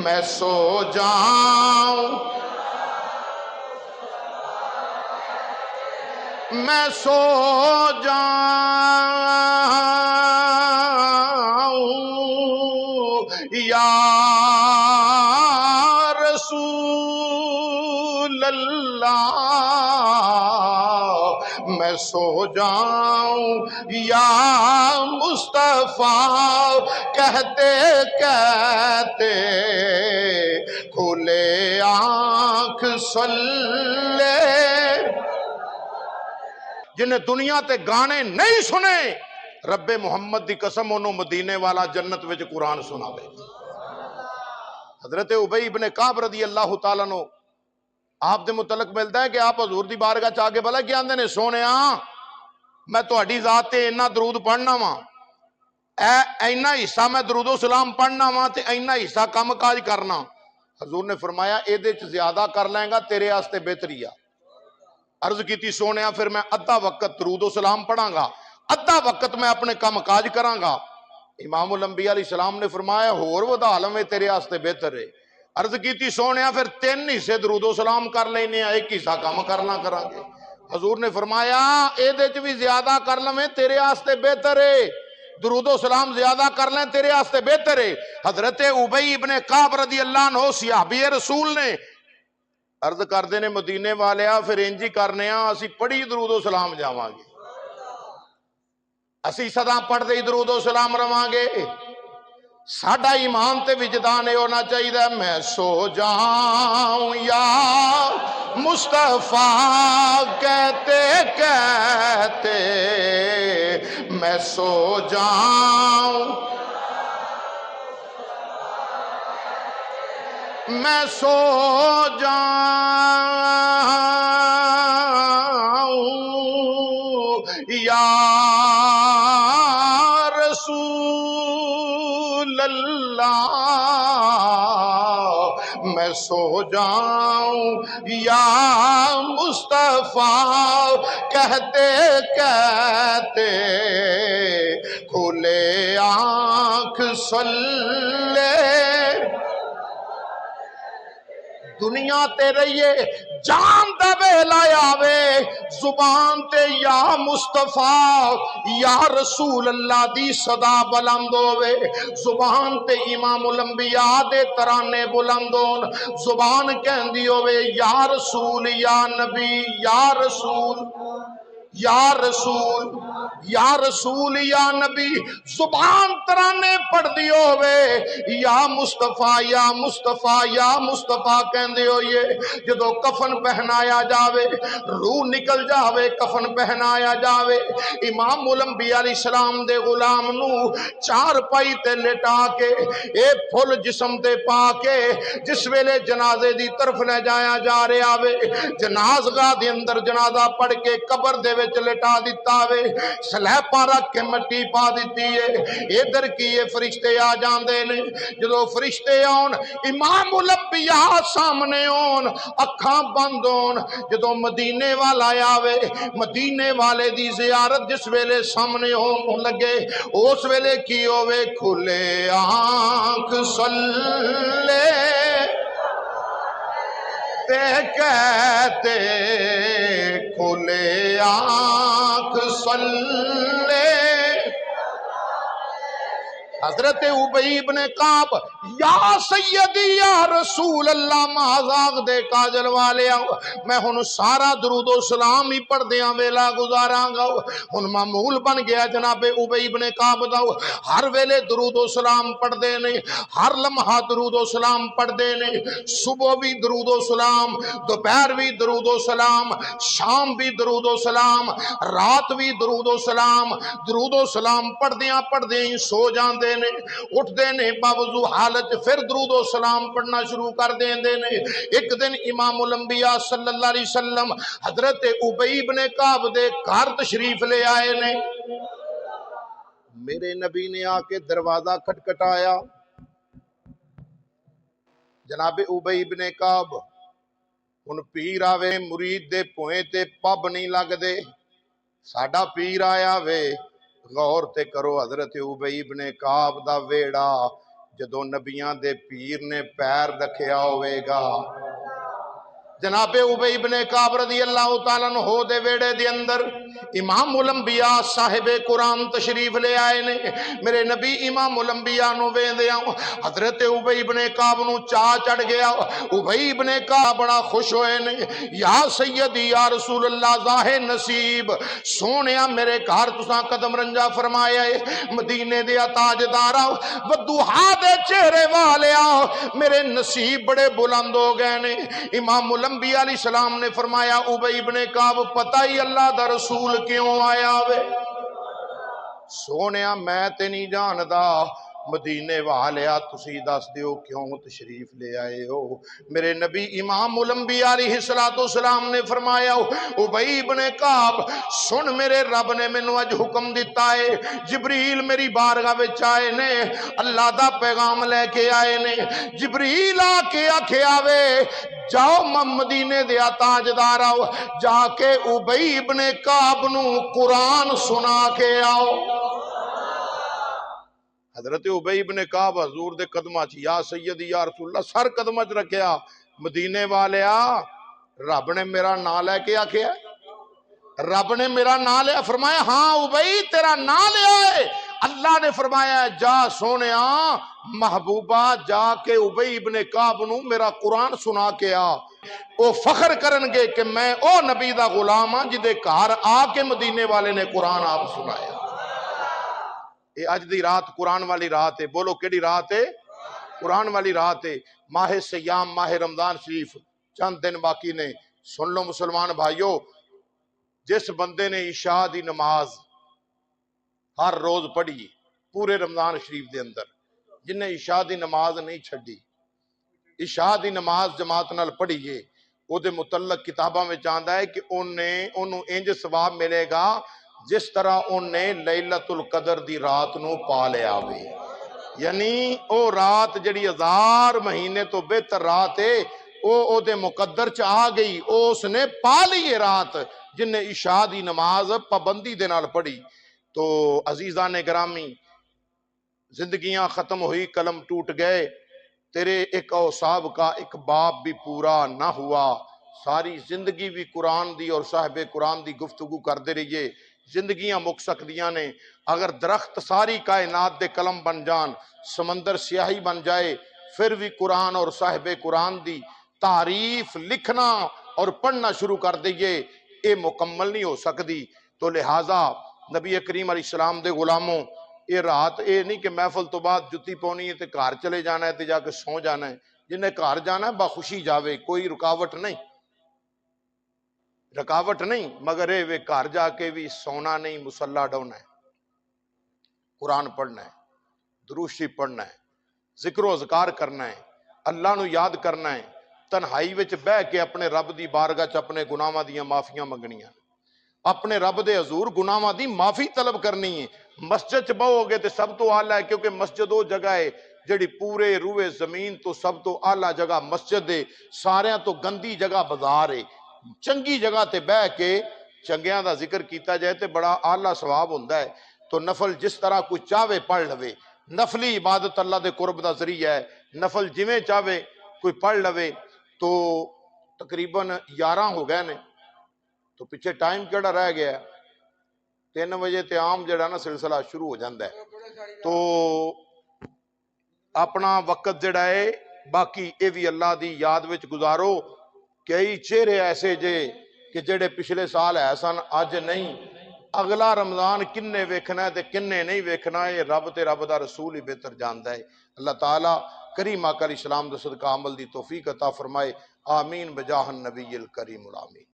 میں سو جاؤں میں سو جاؤں یا رسول اللہ میں سو جاؤں یا مصطفیٰ کہتے کہتے کھلے آنکھ صلی جنہیں دنیا تے گانے نہیں سنے رب محمد دی قسم انہوں مدینے والا جنت وچ قرآن سنا دے حضرت ابی ابن کعب رضی اللہ تعالیٰ نو آپ دے متعلق ملتا ہے کہ آپ حضور دی بارگاہ چاہ کے بلا کیا آندے نے سونیا میں تہاڈی ذات تے اینا درود پڑھنا وا اینا حصہ میں درود و سلام پڑھنا وا تے اینا حصہ کم کاج کرنا حضور نے فرمایا اے دے چ زیادہ کر لیں گا تیرے واسطے بہتری ہے عرض کیتی سونیا پھر میں ادھا وقت درود و سلام پڑھاں گا ادھا وقت میں اپنے کم کاج کراں گا امام الانبیاء علیہ السلام نے فرمایا ہور ودا لویں تیرے واسطے بہتر ہے عرض کیتی سونیا پھر 3 حصے درود و سلام کر لینے ایک حصہ کم کرنا کراں گے حضور نے فرمایا اے دے چ بھی زیادہ کر لویں تیرے واسطے بہتر ہے درود و سلام زیادہ کر لیں تیرے واسطے بہتر ہے حضرت ابی ابن کعب رضی اللہ عنہ صحابی رسول نے عرض کردے نے مدینے والیا پھر انجی کرنے اسی پڑھی درود و سلام جاواں گے اسی صدا پڑھ دے درود و سلام رواں گے ساڈا ایمان تے وجدان اے ہونا چاہیے میں سو جاؤں یا مصطفیٰ کہتے کہتے میں سو جاؤں میں سو جاؤں یا رسول اللہ میں سو جاؤں یا مصطفیٰ کہتے کہتے کھلے آنکھ صلی دنیا تے رہیے جان دا ویلا آوے زبان تے یا مصطفیٰ یا رسول اللہ دی صدا بلند ہوئے زبان تے امام الانبیاء دے ترانے بلند ہون زبان کہندی ہوئے یا رسول یا نبی یا رسول یا رسول یا رسول یا نبی زبان ترانے پڑھ دی ہوئے یا مصطفیٰ یا مصطفیٰ یا مصطفیٰ کہندے ہوئے جدو کفن پہنایا جاوے روح نکل جاوے کفن پہنایا جاوے امام الانبیاء علیہ السلام دے غلام نو 4 پائی تے لٹا کے اے پھل جسم تے پا کے جس ویلے جنازے دی طرف لے جایا جا رہے آوے جنازگاہ دے اندر جنازہ پڑھ کے قبر دے وچ لٹا دیتا وے سلیپاں رکھ کے مٹی پا دیتی ہے ادھر کیے فرشتے آ جاندے نے جدو فرشتے آن امام الانبیاء سامنے آن اکھاں بند ہون جدو مدینے والا آوے مدینے والے دی زیارت جس ویلے سامنے ہون لگے اس ویلے کی ہوئے کھلے آنکھ صلی کہتے کھلے آنکھ صلی حضرت ابی ابن کعب یا سیدی یا رسول اللہ مازاغ دے کاجل والے میں ہن سارا درود و سلام ہی پڑھ دیاں ویلا گزاراں گا ہن معمول بن گیا جناب ابی ابن کعب دا ہر ویلے درود و سلام پڑھ دے نے ہر لمحہ درود و سلام پڑھ دے نے صبح بھی درود و سلام دوپہر بھی درود و سلام شام بھی درود و سلام رات بھی درود و سلام پڑھ دیاں سو جاندے نے اٹھ دے نے باوضو حالت پھر درود و سلام پڑھنا شروع کر دیں دے نے ایک دن امام الانبیاء صلی اللہ علیہ وسلم حضرت ابی ابن کعب دے گھر تشریف لے آئے نے میرے نبی نے آ کے دروازہ کھٹکھٹایا جناب ابی ابن کعب ہن پیر آوے مرید دے پوئیں تے پب نہیں لگ دے ساڈا پیر آیا وے غور تے کرو حضرت ابی ابن کعب دا ویڑا جدوں نبیاں دے پیر نے پیر رکھیا ہوئے گا۔ جناب ابی ابن کعب رضی اللہ تعالیٰ عنہ دے ویڑے دے اندر امام الانبیاء صاحب قرآن تشریف لے آئے نے۔ میرے نبی امام الانبیاء نو ویندیاں حضرت ابی ابن کعب نو چاہ چڑھ گیا۔ ابی ابن کعب بڑا خوش ہوئے نے، یا سیدی یا رسول اللہ ظاہر نصیب سونیا میرے گھر تساں قدم رنجا فرمایا ہے، مدینے دیا تاجدارا ودوحا دے چہرے والیا میرے نصیب بڑے بلند ہو گئے نے۔ امام الانبیاء علیہ السلام نے فرمایا ابی ابن کعب پتہ ہی اللہ دا رسول کیوں آیا وے؟ سونیا میں تے نہیں جاندا، مدینے والیا تسی دس دیو کیوں تشریف لے آئے ہو؟ میرے نبی امام الانبیاء علیہ السلام نے فرمایا ابی ابن کعب سن میرے رب نے مینوں اج حکم دیتا ہے، جبریل میری بارگاہ وچ آئے نے، اللہ دا پیغام لے کے آئے نے۔ جبریل آ کے آکھیا وے جاؤ مدینے دیا تاجدار آؤ، جا کے ابی ابن کعب نو قرآن سنا کے آؤ۔ حضرت ابی ابن کعب حضور دے قدمہ چ یا سیدی یا رسول اللہ سر قدمہ چ رکھیا، مدینے والیا رب نے میرا نام لے کے آکھیا، رب نے میرا نام لیا؟ فرمایا ہاں ابی تیرا نام لیا ہے۔ اللہ نے فرمایا جا سونیا محبوبہ جا کے ابی ابن کعب نو میرا قرآن سنا کے آ، او فخر کرنگے کہ میں او نبی دا غلام ہاں جدے گھر آ کے مدینے والے نے قرآن آپ سنایا۔ اے اج دی رات قرآن والی رات ہے، بولو کیڑی رات ہے؟ قرآن والی رات ہے۔ ماہ سیام ماہ رمضان شریف چند دن باقی نے، سن لو مسلمان بھائیو، جس بندے نے عشاء دی نماز ہر روز پڑھی پورے رمضان شریف دے اندر، جن نے عشاء دی نماز نہیں چھڑی، عشاء دی نماز جماعت نال پڑھیے، او دے متعلق کتاباں میں چاہتا ہے کہ انہوں انج ثواب ملے گا جس طرح انہیں لیلۃ القدر دی رات نو پا لیا ہوئے، یعنی او رات جڑی 1000 مہینے تو بہتر رات ہے او دے مقدر چ آ گئی، او اس نے پا لی رات جن نے عشاء دی نماز پابندی دے نال پڑھی۔ تو عزیزان گرامی زندگیاں ختم ہوئی، قلم ٹوٹ گئے، تیرے ایک اوصاب کا ایک باب بھی پورا نہ ہوا، ساری زندگی بھی قرآن دی اور صاحب قرآن دی گفتگو کر دے رہیے، زندگیاں مک سکدیاں نے۔ اگر درخت ساری کائنات دے قلم بن جان، سمندر سیاہی بن جائے، پھر بھی قرآن اور صاحب قرآن دی تعریف لکھنا اور پڑھنا شروع کر دئیے، اے مکمل نہیں ہو سکتی۔ تو لہٰذا نبی کریم علیہ السلام دے غلاموں، یہ رات اے نہیں کہ محفل تو بعد جتی پونی ہے تے گھر چلے جانا ہے تے جا کے سو جانا ہے، جنہیں گھر جانا ہے بخوشی جاوے، کوئی رکاوٹ نہیں، رکاوٹ نہیں، مگر اے وے گھر جا کے بھی سونا نہیں، مصلی ڈونا ہے، قرآن پڑھنا ہے، درود شریف پڑھنا ہے، ذکر و اذکار کرنا ہے، اللہ نو یاد کرنا ہے، تنہائی وچ بہ کے اپنے رب دی بارگاہ چ اپنے گناہاں دیاں معافیاں منگنیاں، اپنے رب دے حضور گناہاں دی معافی طلب کرنی ہے۔ مسجد چ بہو گے تے سب تو اعلیٰ ہے، کیونکہ مسجد وہ جگہ ہے جڑی پورے روئے زمین تو سب تو اعلیٰ جگہ مسجد ہے، ساریاں تو گندی جگہ بازار ہے، چنگی جگہ تے بہ کے چنگیاں دا ذکر کیتا جائے تے بڑا اعلیٰ ثواب ہوندا ہے۔ تو نفل جس طرح کوئی چاہے پڑھ لوے، نفلی عبادت اللہ دے قرب دا ذریعہ ہے، نفل جویں چاہے کوئی پڑھ لوے۔ تو تقریباً 11 ہو گئے نے، تو پیچھے ٹائم کیڑا رہ گیا ہے، 3 بجے تے عام جڑا نا سلسلہ شروع ہو جاندہ ہے۔ تو اپنا وقت جڑا ہے باقی اے بھی اللہ دی یاد وچ گزارو، کئی چہرے ایسے جے کہ جڑے پچھلے سال ہے سن اج نہیں، اگلا رمضان کنے ویکھنا ہے تے کنے نہیں ویکھنا ہے، رب تے رب دا رسول ہی بہتر جاندا ہے۔ اللہ تعالیٰ کریم آقا علیہ السلام دے صدقہ عمل دی توفیق عطا فرمائے، آمین بجاہ النبی الکریم الامین۔